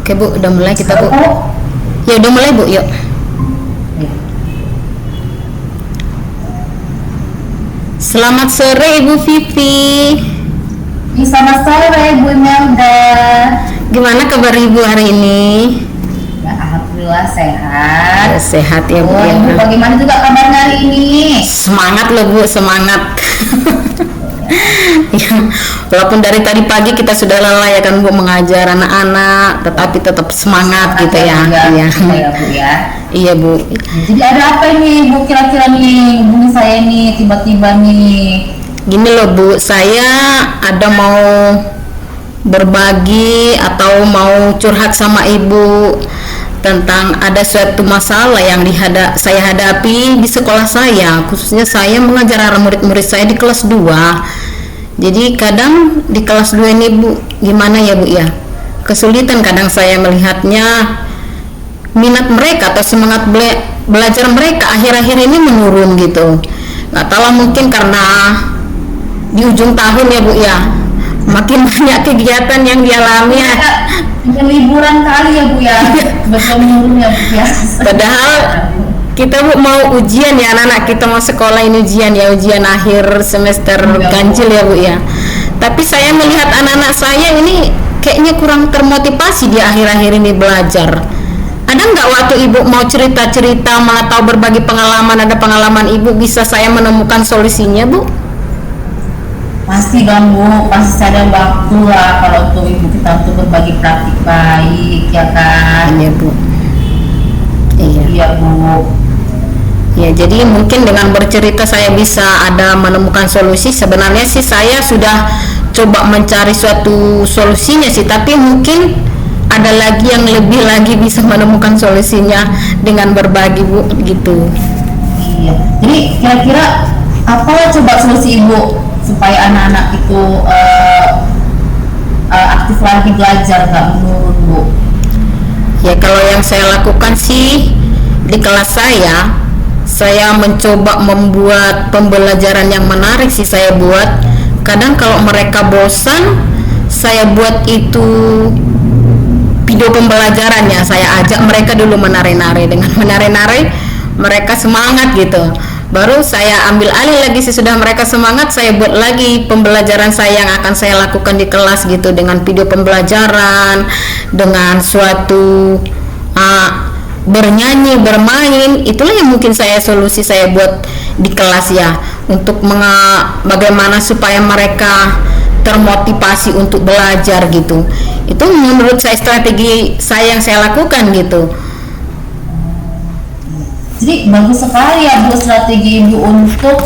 Oke Bu, udah mulai kita Bu. Ya udah mulai Bu, yuk. Selamat sore Ibu Vivi. Selamat sore Bu Melda. Gimana kabar Ibu hari ini? Ya, alhamdulillah sehat. Sehat ya Bu. Oh, Ya. Ibu bagaimana juga kabarnya hari ini? Semangat loh Bu, semangat. Ya, walaupun dari tadi pagi kita sudah lelah ya kan Bu mengajar anak-anak, tetapi tetap semangat gitu ya. Iya. Ya, Bu ya. Iya Bu. Jadi ada apa ini Bu kira-kira nih hubungi saya nih tiba-tiba nih? Gini loh Bu, saya ada mau berbagi atau mau curhat sama Ibu tentang ada suatu masalah yang saya hadapi di sekolah saya, khususnya saya mengajar murid-murid saya di kelas 2. Jadi kadang di kelas 2 ini Bu, gimana ya Bu ya, kesulitan kadang saya melihatnya minat mereka atau semangat belajar mereka akhir-akhir ini menurun gitu. Nggak tahu mungkin karena di ujung tahun ya Bu ya, makin banyak kegiatan yang dialami ya. Liburan kali ya Bu ya, betul menurun ya Bu ya. Padahal kita Bu mau ujian ya, anak-anak kita mau sekolah ini ujian ya, ujian akhir semester ganjil ya Bu ya. Tapi saya melihat anak-anak saya ini kayaknya kurang termotivasi di akhir-akhir ini belajar. Ada nggak waktu Ibu mau cerita-cerita atau berbagi pengalaman, ada pengalaman Ibu bisa saya menemukan solusinya Bu? Pasti dong Bu, pasti ada waktu lah kalau untuk Ibu kita untuk berbagi praktik baik ya kan. Iya Bu. Iya. Iya Bu. Ya, jadi mungkin dengan bercerita saya bisa ada menemukan solusi. Sebenarnya sih saya sudah coba mencari suatu solusinya sih, tapi mungkin ada lagi yang lebih lagi bisa menemukan solusinya dengan berbagi Bu gitu. Iya. Jadi kira-kira apa coba solusi Ibu supaya anak-anak itu aktif lagi belajar nggak menurun Bu? Ya kalau yang saya lakukan sih di kelas saya mencoba membuat pembelajaran yang menarik sih saya buat. Kadang kalau mereka bosan, saya buat itu video pembelajarannya, saya ajak mereka dulu menari-nari. Dengan menari-nari mereka semangat gitu, baru saya ambil alih lagi sesudah mereka semangat, saya buat lagi pembelajaran saya yang akan saya lakukan di kelas gitu, dengan video pembelajaran, dengan suatu bernyanyi, bermain. Itulah yang mungkin solusi saya buat di kelas ya, untuk bagaimana supaya mereka termotivasi untuk belajar gitu. Itu menurut saya strategi saya yang saya lakukan gitu. Jadi bagus sekali ya Bu strategi Ibu untuk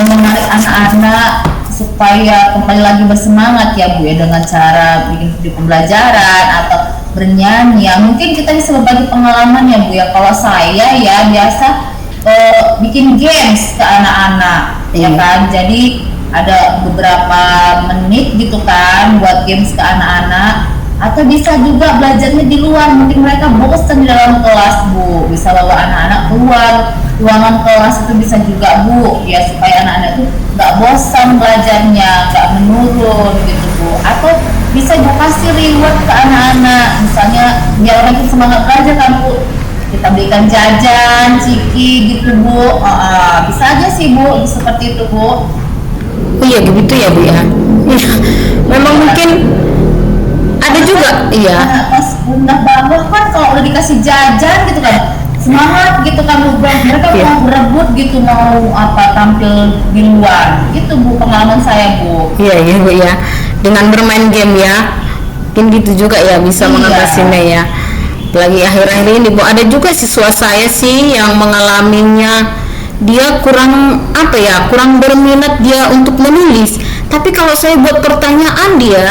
menarik anak-anak supaya kembali lagi bersemangat ya Bu ya, dengan cara bikin video pembelajaran atau bernyanyi ya. Mungkin kita bisa berbagi pengalaman ya Bu ya. Kalau saya ya biasa bikin games ke anak-anak ya kan. Jadi ada beberapa menit gitu kan buat games ke anak-anak, atau bisa juga belajarnya di luar. Mungkin mereka bosan di dalam kelas Bu, bisa bawa anak-anak keluar ruangan kelas, itu bisa juga Bu ya, supaya anak-anak itu nggak bosan belajarnya, nggak menurun gitu Bu. Atau bisa Bu kasih reward ke anak-anak, misalnya biar mereka semangat belajar kan Bu, kita belikan jajan, ciki gitu Bu. Bisa aja sih Bu seperti itu Bu. Oh iya begitu ya Bu ya. Memang mungkin ada juga iya. Pas bunda bawah kan kalau udah dikasih jajan gitu kan semangat gitu kan Bu, mereka mau berebut gitu, mau tampil di luar gitu Bu, pengalaman saya Bu. Iya Bu ya, dengan bermain game ya, mungkin gitu juga ya bisa mengatasinya ya. Apalagi akhir-akhir ini Bu, ada juga siswa saya sih yang mengalaminya, dia kurang kurang berminat dia untuk menulis. Tapi kalau saya buat pertanyaan dia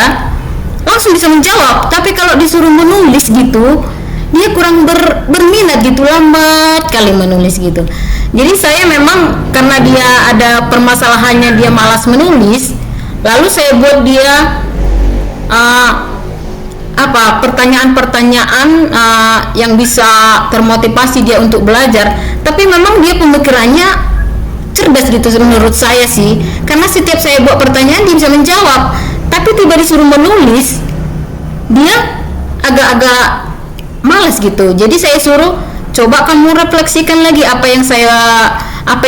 langsung bisa menjawab, tapi kalau disuruh menulis gitu dia kurang berminat gitu, lambat kali menulis gitu. Jadi saya memang karena dia ada permasalahannya, dia malas menulis, lalu saya buat dia pertanyaan-pertanyaan yang bisa termotivasi dia untuk belajar. Tapi memang dia pemikirannya cerdas gitu menurut saya sih, karena setiap saya buat pertanyaan dia bisa menjawab. Tapi tiba disuruh menulis, dia agak-agak malas gitu. Jadi saya suruh, coba kamu refleksikan lagi apa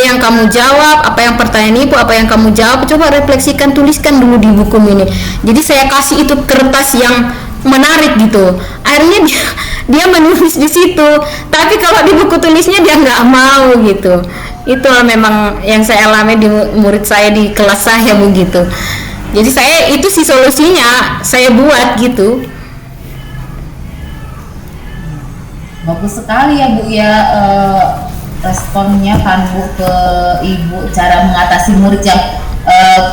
yang kamu jawab, apa yang pertanyaan ibu, apa yang kamu jawab, coba refleksikan, tuliskan dulu di buku ini. Jadi saya kasih itu kertas yang menarik gitu. Akhirnya dia menulis di situ, tapi kalau di buku tulisnya dia nggak mau gitu. Itu memang yang saya alami di murid saya di kelas saya begitu. Jadi saya itu sih solusinya saya buat gitu. Bagus sekali ya Bu ya, responnya kan Bu ke Ibu, cara mengatasi murid yang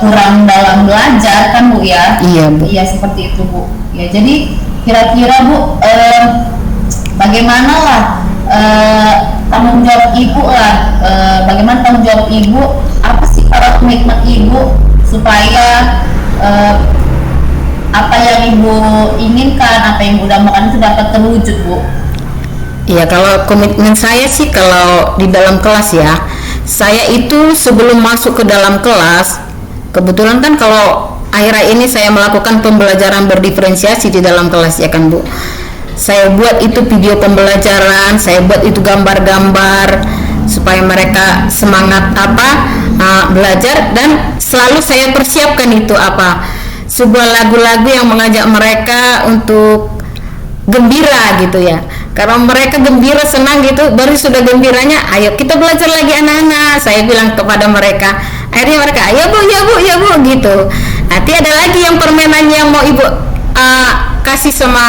kurang dalam belajar kan Bu ya. Iya Bu. Iya seperti itu Bu. Ya jadi kira-kira Bu, bagaimana lah tanggung jawab Ibu lah, bagaimana tanggung jawab Ibu, apa sih para komitmen Ibu supaya apa yang Ibu inginkan, apa yang Ibu dambakan itu dapat terwujud Bu? Iya, kalau komitmen saya sih kalau di dalam kelas ya, saya itu sebelum masuk ke dalam kelas, kebetulan kan kalau akhir-akhir ini saya melakukan pembelajaran berdiferensiasi di dalam kelas ya kan Bu. Saya buat itu video pembelajaran, saya buat itu gambar-gambar supaya mereka semangat belajar, dan selalu saya persiapkan itu sebuah lagu-lagu yang mengajak mereka untuk gembira gitu ya. Karena mereka gembira, senang gitu, baru sudah gembiranya, ayo kita belajar lagi anak-anak. Saya bilang kepada mereka, akhirnya mereka, ya bu, ya bu, ya bu gitu. Nanti ada lagi yang permainan yang mau ibu kasih sama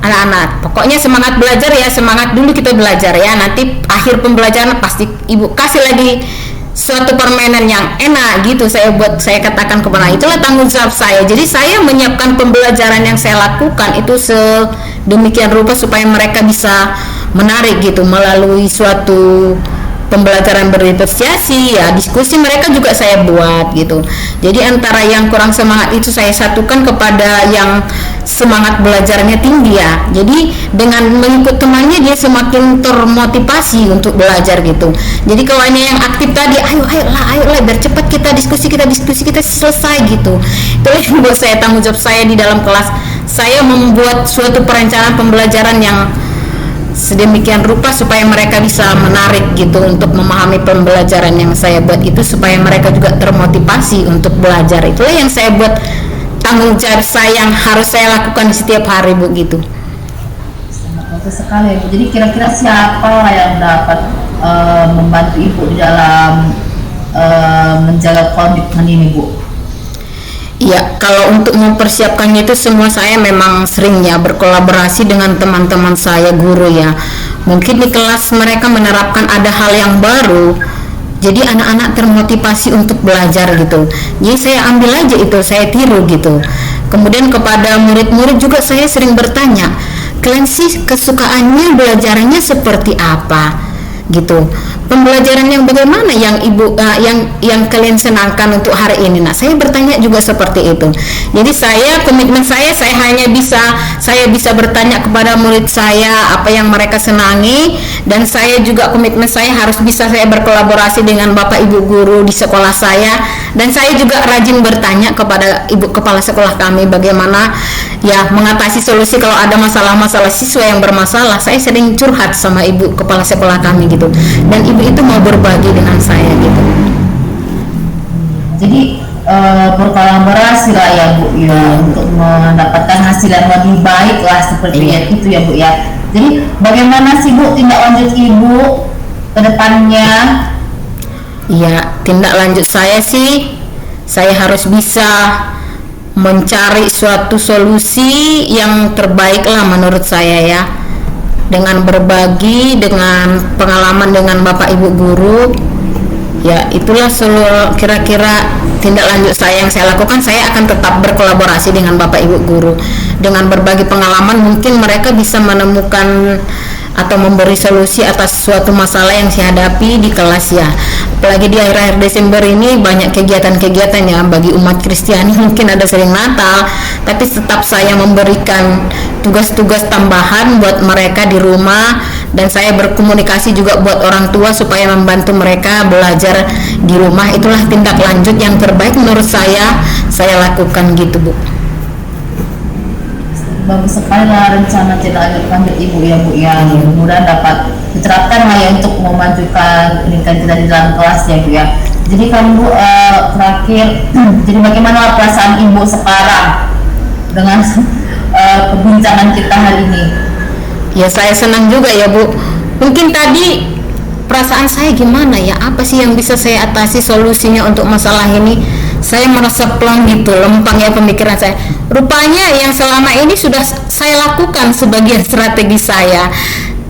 anak-anak. Pokoknya semangat belajar ya, semangat dulu kita belajar ya. Nanti akhir pembelajaran pasti ibu kasih lagi suatu permainan yang enak gitu. Saya katakan kepada, itulah tanggung jawab saya. Jadi saya menyiapkan pembelajaran yang saya lakukan itu sedemikian rupa supaya mereka bisa menarik gitu melalui suatu pembelajaran berdiferensiasi ya, diskusi mereka juga saya buat gitu. Jadi antara yang kurang semangat itu saya satukan kepada yang semangat belajarnya tinggi ya. Jadi dengan mengikut temannya dia semakin termotivasi untuk belajar gitu. Jadi kalau ini yang aktif tadi, ayolah biar cepat kita diskusi kita selesai gitu. Itu yang buat saya tanggung jawab saya di dalam kelas. Saya membuat suatu perencanaan pembelajaran yang sedemikian rupa supaya mereka bisa menarik gitu untuk memahami pembelajaran yang saya buat itu, supaya mereka juga termotivasi untuk belajar. Itulah yang saya buat tanggung jawab saya yang harus saya lakukan di setiap hari Bu gitu. Sangat bagus sekali ya Bu. Jadi kira-kira siapa yang dapat membantu Ibu di dalam menjaga komitmen ini Bu? Ya, kalau untuk mempersiapkannya itu semua saya memang sering ya berkolaborasi dengan teman-teman saya guru ya. Mungkin di kelas mereka menerapkan ada hal yang baru, jadi anak-anak termotivasi untuk belajar gitu. Jadi saya ambil aja itu, saya tiru gitu. Kemudian kepada murid-murid juga saya sering bertanya, kalian sih kesukaannya belajarannya seperti apa gitu. Pembelajaran yang bagaimana yang ibu yang kalian senangkan untuk hari ini. Nah, saya bertanya juga seperti itu. Jadi komitmen saya hanya bisa bertanya kepada murid saya apa yang mereka senangi, dan saya juga komitmen saya harus bisa saya berkolaborasi dengan Bapak Ibu guru di sekolah saya, dan saya juga rajin bertanya kepada Ibu kepala sekolah kami bagaimana ya mengatasi solusi kalau ada masalah-masalah siswa yang bermasalah. Saya sering curhat sama Ibu kepala sekolah kami gitu, dan Ibu itu mau berbagi dengan saya gitu. Jadi berkolaborasi lah ya Bu ya, untuk mendapatkan hasil yang lebih baik lah seperti itu ya Bu ya. Jadi bagaimana sih Bu tindak lanjut Ibu ke depannya? Iya, tindak lanjut saya sih, saya harus bisa mencari suatu solusi yang terbaik lah menurut saya ya, dengan berbagi dengan pengalaman dengan Bapak Ibu guru ya. Itulah kira-kira tindak lanjut saya yang saya lakukan. Saya akan tetap berkolaborasi dengan Bapak Ibu guru, dengan berbagi pengalaman. Mungkin mereka bisa menemukan atau memberi solusi atas suatu masalah yang saya hadapi di kelas ya. Apalagi di akhir-akhir Desember ini banyak kegiatan-kegiatan ya bagi umat Kristiani. Mungkin ada sering Natal, tapi tetap saya memberikan tugas-tugas tambahan buat mereka di rumah, dan saya berkomunikasi juga buat orang tua supaya membantu mereka belajar di rumah. Itulah tindak lanjut yang terbaik menurut saya lakukan gitu Bu. bagus sekali lah rencana cita lanjut ibu ya bu, yang mudah-mudahan dapat diterapkan lah ya untuk memajukan pendidikan kita di dalam kelas ya bu ya. Jadi kamu terakhir, jadi bagaimana perasaan ibu sekarang dengan perbincangan kita hari ini? Ya saya senang juga ya Bu. Mungkin tadi perasaan saya gimana ya, apa sih yang bisa saya atasi solusinya untuk masalah ini. Saya merasa plong gitu, lempang ya pemikiran saya. Rupanya yang selama ini sudah saya lakukan sebagian strategi saya,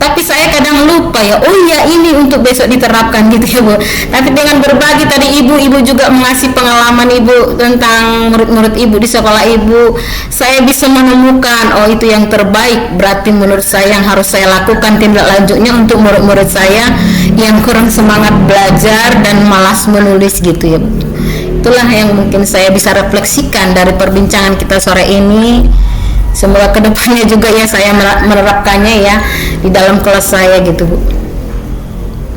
tapi saya kadang lupa ya, oh ya ini untuk besok diterapkan gitu ya Bu. Tapi dengan berbagi tadi ibu juga mengasih pengalaman ibu tentang murid-murid ibu di sekolah ibu, saya bisa menemukan oh itu yang terbaik, berarti menurut saya yang harus saya lakukan tindak lanjutnya untuk murid-murid saya yang kurang semangat belajar dan malas menulis gitu ya Bu. Itulah yang mungkin saya bisa refleksikan dari perbincangan kita sore ini. Semoga kedepannya juga ya saya menerapkannya ya di dalam kelas saya gitu Bu.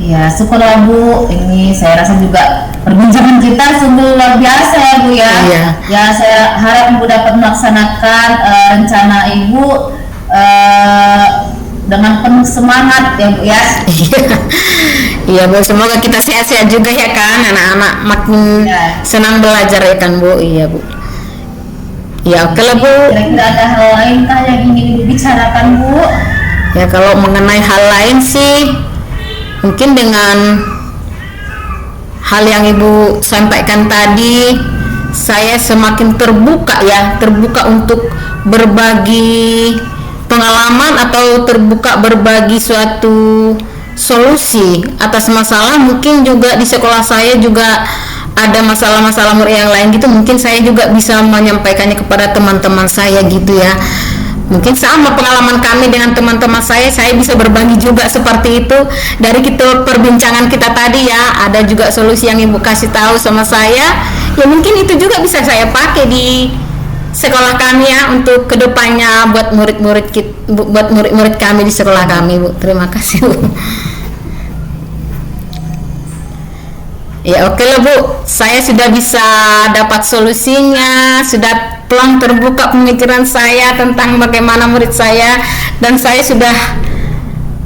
Ya syukurlah Bu, ini saya rasa juga perbincangan kita sungguh luar biasa ya Bu ya. Iya. Ya saya harap Ibu dapat melaksanakan rencana Ibu dengan penuh semangat ya Bu ya. Iya Bu, semoga kita sehat-sehat juga ya kan, anak-anak makin senang belajar ya kan Bu. Iya Bu. Ya oke lah Bu. Kira-kira ada hal lain kah yang ingin Ibu bicarakan Bu? Ya kalau mengenai hal lain sih, mungkin dengan hal yang Ibu sampaikan tadi, saya semakin terbuka ya, terbuka untuk berbagi pengalaman atau terbuka berbagi suatu solusi atas masalah. Mungkin juga di sekolah saya juga ada masalah-masalah murid yang lain gitu, mungkin saya juga bisa menyampaikannya kepada teman-teman saya gitu ya. Mungkin sama pengalaman kami dengan teman-teman saya bisa berbagi juga seperti itu. Dari kita perbincangan kita tadi ya, ada juga solusi yang Ibu kasih tahu sama saya, ya mungkin itu juga bisa saya pakai di sekolah kami ya untuk kedepannya buat murid-murid kami di sekolah kami Bu. Terima kasih Bu. Ya oke lah Bu, saya sudah bisa dapat solusinya, sudah pelan terbuka pemikiran saya tentang bagaimana murid saya, dan saya sudah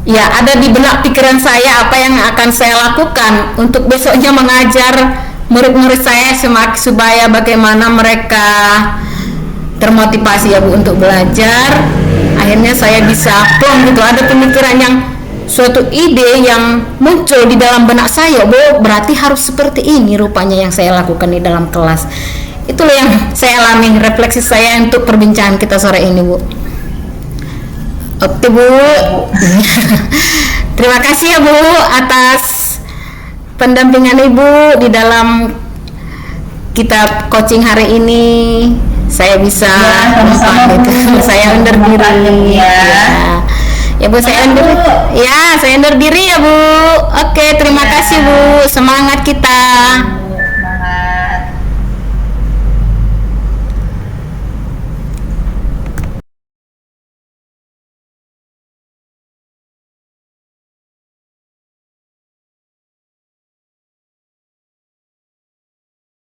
ya ada di benak pikiran saya apa yang akan saya lakukan untuk besoknya mengajar murid-murid saya supaya bagaimana mereka termotivasi ya Bu untuk belajar. Akhirnya saya bisa plong gitu, ada pemikiran yang suatu ide yang muncul di dalam benak saya, Bu, berarti harus seperti ini rupanya yang saya lakukan di dalam kelas. Itulah yang saya alami, refleksi saya untuk perbincangan kita sore ini Bu. Oke Bu. Terima kasih ya Bu atas pendampingan Ibu di dalam kita coaching hari ini. Saya bisa saya undur diri ya Bu, saya undur ya, saya undur diri ya Bu. Oke, terima kasih Bu, semangat kita.